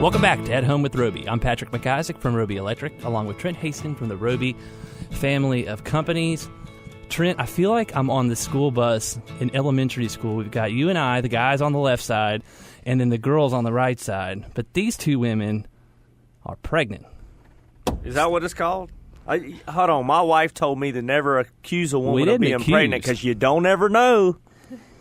Welcome back to At Home with Roby. I'm Patrick McIsaac from Roby Electric, along with Trent Hastings from the Roby family of companies. Trent, I feel like I'm on the school bus in elementary school. We've got you and I, the guys on the left side, and then the girls on the right side. But these two women are pregnant. Is that what it's called? Hold on. My wife told me to never accuse a woman of being pregnant because you don't ever know.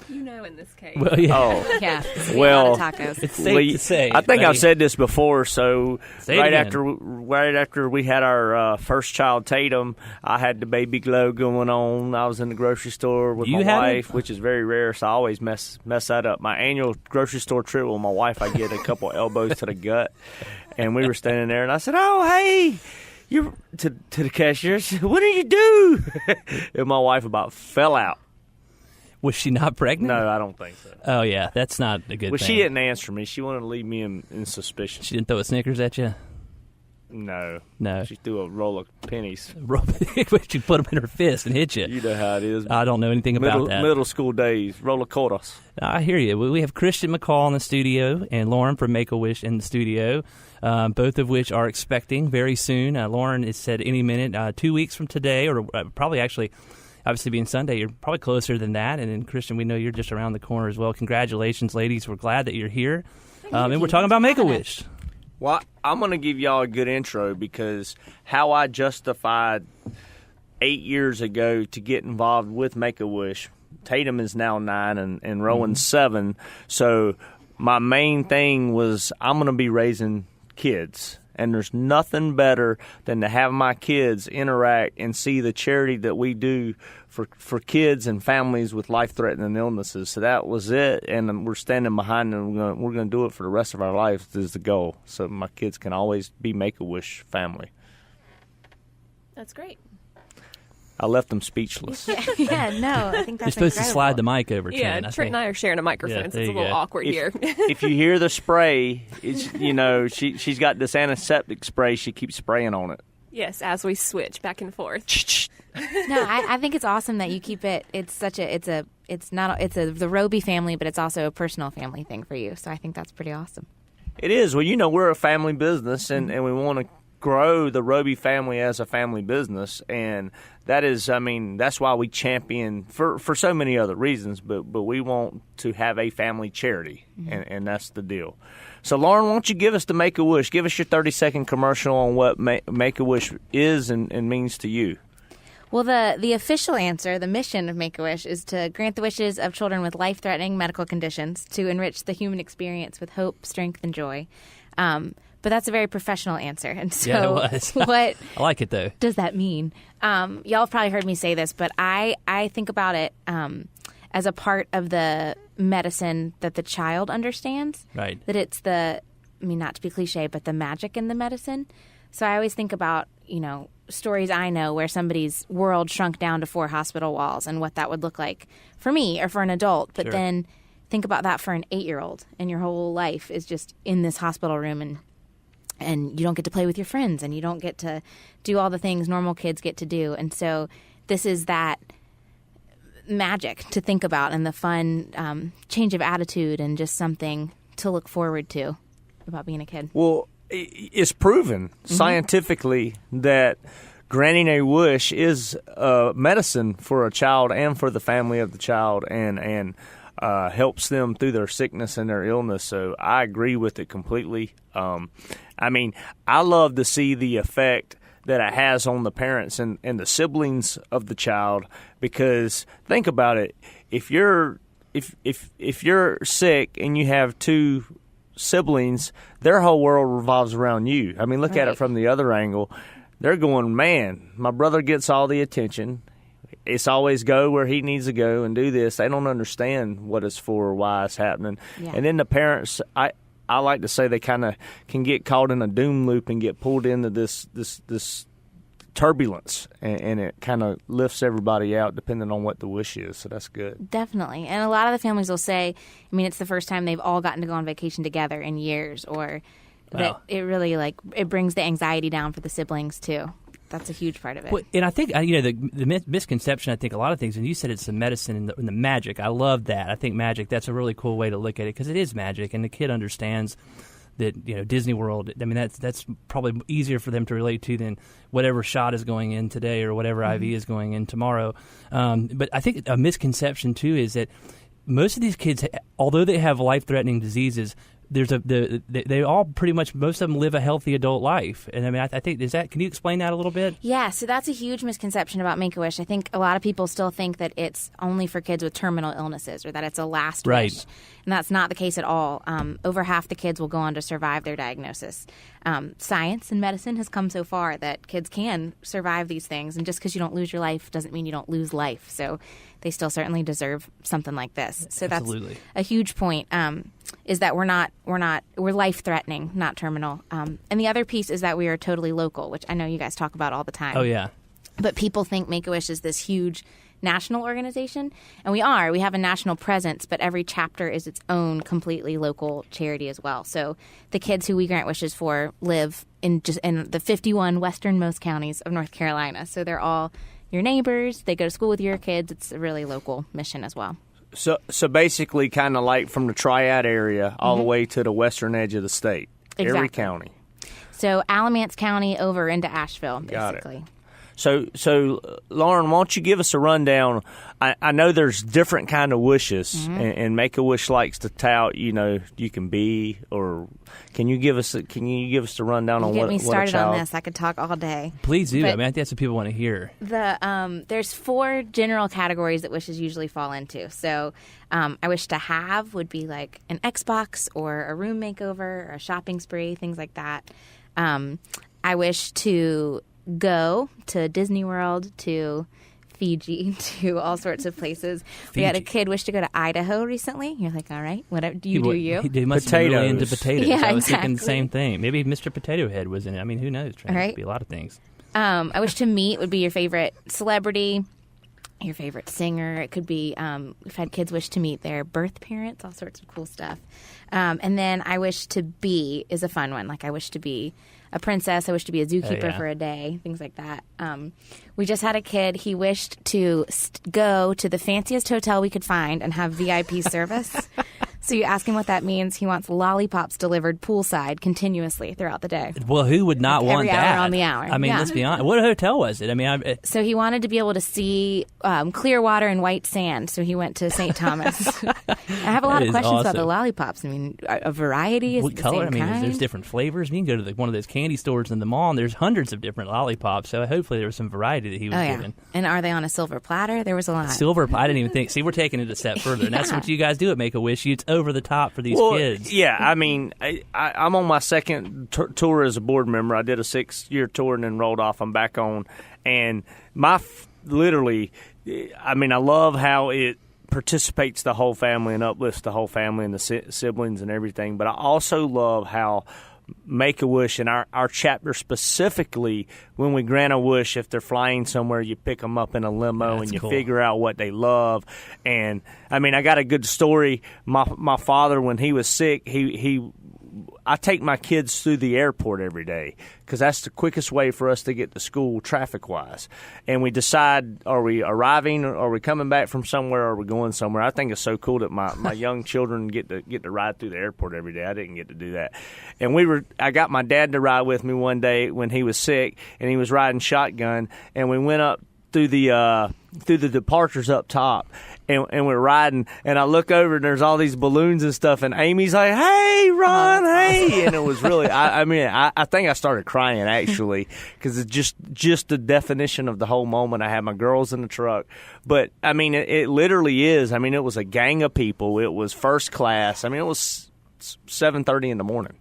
You know, in this case. Well, yeah. Oh, Yeah. well, Tacos. It's safe to say. I think buddy. I've said this before. So Say it right again. after we had our first child, Tatum, I had the baby glow going on. I was in the grocery store with You my had wife, it? which is very rare. So I always mess that up. My annual grocery store trip with my wife, I get a couple elbows to the gut, and we were standing there, and I said, "Oh, hey." You're to the cashier. She said, "What did you do?" And my wife about fell out. Was she not pregnant? No, I don't think so. Oh, yeah. That's not a good Well, thing. she didn't answer me. She wanted to leave me in suspicion. She didn't throw a Snickers at you? No. No. She threw a roll of pennies. She put them in her fist and hit you. You know how it is. I don't know anything about that. Middle school days. Roll of quarters. I hear you. We have Christian McCall in the studio and Lauren from MakeAWish in the studio, both of which are expecting very soon. Lauren has said any minute, 2 weeks from today, or probably actually, obviously being Sunday, you're probably closer than that. And then, Christian, we know you're just around the corner as well. Congratulations, ladies. We're glad that you're here. And we're talking about MakeAWish. Well, I'm going to give y'all a good intro because how I justified 8 years ago to get involved with Make-A-Wish. Tatum is now 9 and Rowan's 7. So my main thing was I'm going to be raising kids. And there's nothing better than to have my kids interact and see the charity that we do for kids and families with life-threatening illnesses. So that was it, and we're standing behind it. And we're going to do it for the rest of our lives is the goal. So my kids can always be Make-A-Wish family. That's great. I left them speechless. Yeah, no, I think that's You're supposed to slide the mic over, Yeah, Trent. Trent and I are sharing a microphone, Yeah, so there it's a you little go. awkward here. If you hear the spray, it's she's got this antiseptic spray. She keeps spraying on it. Yes, as we switch back and forth. No, I think it's awesome that you keep it. It's the Roby family, but it's also a personal family thing for you. So I think that's pretty awesome. It is. Well, we're a family business, and we want to grow the Roby family as a family business, and that is, that's why we champion for so many other reasons, but we want to have a family charity, and that's the deal. So, Lauren, why don't you give us the Make-A-Wish? Give us your 30-second commercial on what Make-A-Wish is and means to you. Well, the official answer, the mission of Make-A-Wish, is to grant the wishes of children with life-threatening medical conditions, to enrich the human experience with hope, strength, and joy. But that's a very professional answer. And so Yeah, it was. what I like it, though. does that mean? Y'all have probably heard me say this, but I think about it as a part of the medicine that the child understands. Right. That it's not to be cliche, but the magic in the medicine. So I always think about, stories I know where somebody's world shrunk down to 4 hospital walls and what that would look like for me or for an adult. But Sure. then think about that for an 8-year-old, and your whole life is just in this hospital room, and you don't get to play with your friends, and you don't get to do all the things normal kids get to do. And so this is that magic to think about, and the fun change of attitude, and just something to look forward to about being a kid. Well, it's proven scientifically that granting a wish is medicine for a child and for the family of the child, and helps them through their sickness and their illness. So I agree with it completely. I love to see the effect that it has on the parents and the siblings of the child, because think about it. If you're sick and you have 2 siblings, their whole world revolves around you. Look at it from the other angle. They're going, man, my brother gets all the attention. It's always go where he needs to go and do this. They don't understand what it's for or why it's happening. Yeah. And then the parents, I like to say they kind of can get caught in a doom loop and get pulled into this turbulence, and it kind of lifts everybody out depending on what the wish is. So that's good. Definitely. And a lot of the families will say, it's the first time they've all gotten to go on vacation together in years, or that Wow. it really, it brings the anxiety down for the siblings, too. That's a huge part of it. Well, and I think, the misconception, I think a lot of things, and you said it's the medicine and the magic. I love that. I think magic, that's a really cool way to look at it, because it is magic, and the kid understands that Disney World. I mean, that's probably easier for them to relate to than whatever shot is going in today or whatever IV is going in tomorrow. But I think a misconception too is that most of these kids, although they have life-threatening diseases, they all pretty much, most of them live a healthy adult life. And I mean, I think, can you explain that a little bit? Yeah, so that's a huge misconception about Make-A-Wish. I think a lot of people still think that it's only for kids with terminal illnesses or that it's a last wish. And that's not the case at all. Over half the kids will go on to survive their diagnosis. Science and medicine has come so far that kids can survive these things. And just because you don't lose your life doesn't mean you don't lose life. So they still certainly deserve something like this. So Absolutely. That's a huge point, is that we're life-threatening, not terminal. And the other piece is that we are totally local, which I know you guys talk about all the time. Oh, yeah. But people think Make-A-Wish is this huge national organization, and we are. We have a national presence, but every chapter is its own completely local charity as well. So the kids who we grant wishes for live in the 51 westernmost counties of North Carolina. So they're all your neighbors. They go to school with your kids. It's a really local mission as well. So basically kind of like from the Triad area all the way to the western edge of the state. Exactly. Every county. So Alamance County over into Asheville, Got basically. it. So Lauren, why don't you give us a rundown? I know there's different kind of wishes, and Make-A-Wish likes to tout, you can be, or can you give us the rundown on what a child? Get me started on this. I could talk all day. Please do. But I mean, I think that's what people want to hear. There's 4 general categories that wishes usually fall into. So I wish to have would be like an Xbox or a room makeover or a shopping spree, things like that. I wish to go to Disney World, to Fiji, to all sorts of places. Fiji. We had a kid wish to go to Idaho recently. You're like, all right, whatever. Do you? He must have been really into Potatoes. potatoes. Yeah, I was thinking the exactly. same thing. Maybe Mr. Potato Head was in it. I mean, who knows? It Right. could be a lot of things. I wish to meet would be your favorite celebrity, your favorite singer. It could be, we've had kids wish to meet their birth parents, all sorts of cool stuff. And then I wish to be is a fun one. Like I wish to be a princess. I wish to be a zookeeper for a day, things like that. We just had a kid. He wished to go to the fanciest hotel we could find and have VIP service. So you ask him what that means. He wants lollipops delivered poolside continuously throughout the day. Well, who would not want every that? hour on the hour. I mean, Yeah. let's be honest. What hotel was it? I mean, So he wanted to be able to see clear water and white sand. So he went to St. Thomas. I have a lot That of is questions about awesome. the lollipops. I mean, a variety is what it the color? same I mean, kind? there's different flavors. You can go to one of those candy stores in the mall, and there's hundreds of different lollipops. So hopefully there was some variety that he was given. And are they on a silver platter? There was a lot. Silver, I didn't even think. See, we're taking it a step further, and that's what you guys do at Make-A-Wish. It's over the top for these kids. Yeah, I mean, I'm on my second tour as a board member. I did a 6-year tour and then rolled off. I'm back on, and literally, I mean, I love how it participates the whole family and uplifts the whole family and the siblings and everything. But I also love how Make-A-Wish and our chapter specifically, when we grant a wish, if they're flying somewhere, you pick them up in a limo and you cool. figure out what they love. And I mean, I got a good story. My father, when he was sick, I take my kids through the airport every day because that's the quickest way for us to get to school traffic-wise. And we decide, are we arriving, or are we coming back from somewhere, or are we going somewhere? I think it's so cool that my young children get to ride through the airport every day. I didn't get to do that. And I got my dad to ride with me one day when he was sick, and he was riding shotgun, and we went up through the departures up top, and we're riding, and I look over and there's all these balloons and stuff, and Amy's like, "Hey, Ron, hey!" Awesome. And it was really, I think I started crying actually because it's just the definition of the whole moment. I had my girls in the truck, but I mean, it literally is. I mean, it was a gang of people. It was first class. I mean, it was 7:30 in the morning,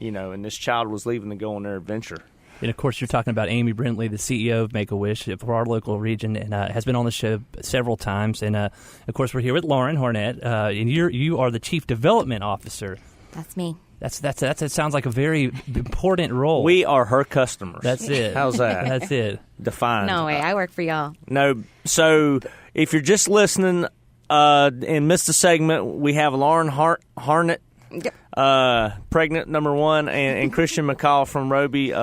and this child was leaving to go on their adventure. And, of course, you're talking about Amy Brentley, the CEO of Make-A-Wish for our local region, and has been on the show several times. And, of course, we're here with Lauren Harnett, and you are the Chief Development Officer. That's me. That sounds like a very important role. We are her customers. That's it. How's that? That's it. Defined. No way. I work for y'all. No. So if you're just listening and missed the segment, we have Lauren Harnett, pregnant number 1, and Christian McCall from Roby,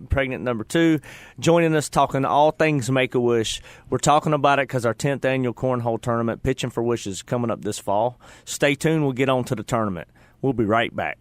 pregnant number 2, joining us talking all things Make-A-Wish. We're talking about it because our 10th annual cornhole tournament, Pitching for Wishes, is coming up this fall. Stay tuned. We'll get on to the tournament. We'll be right back.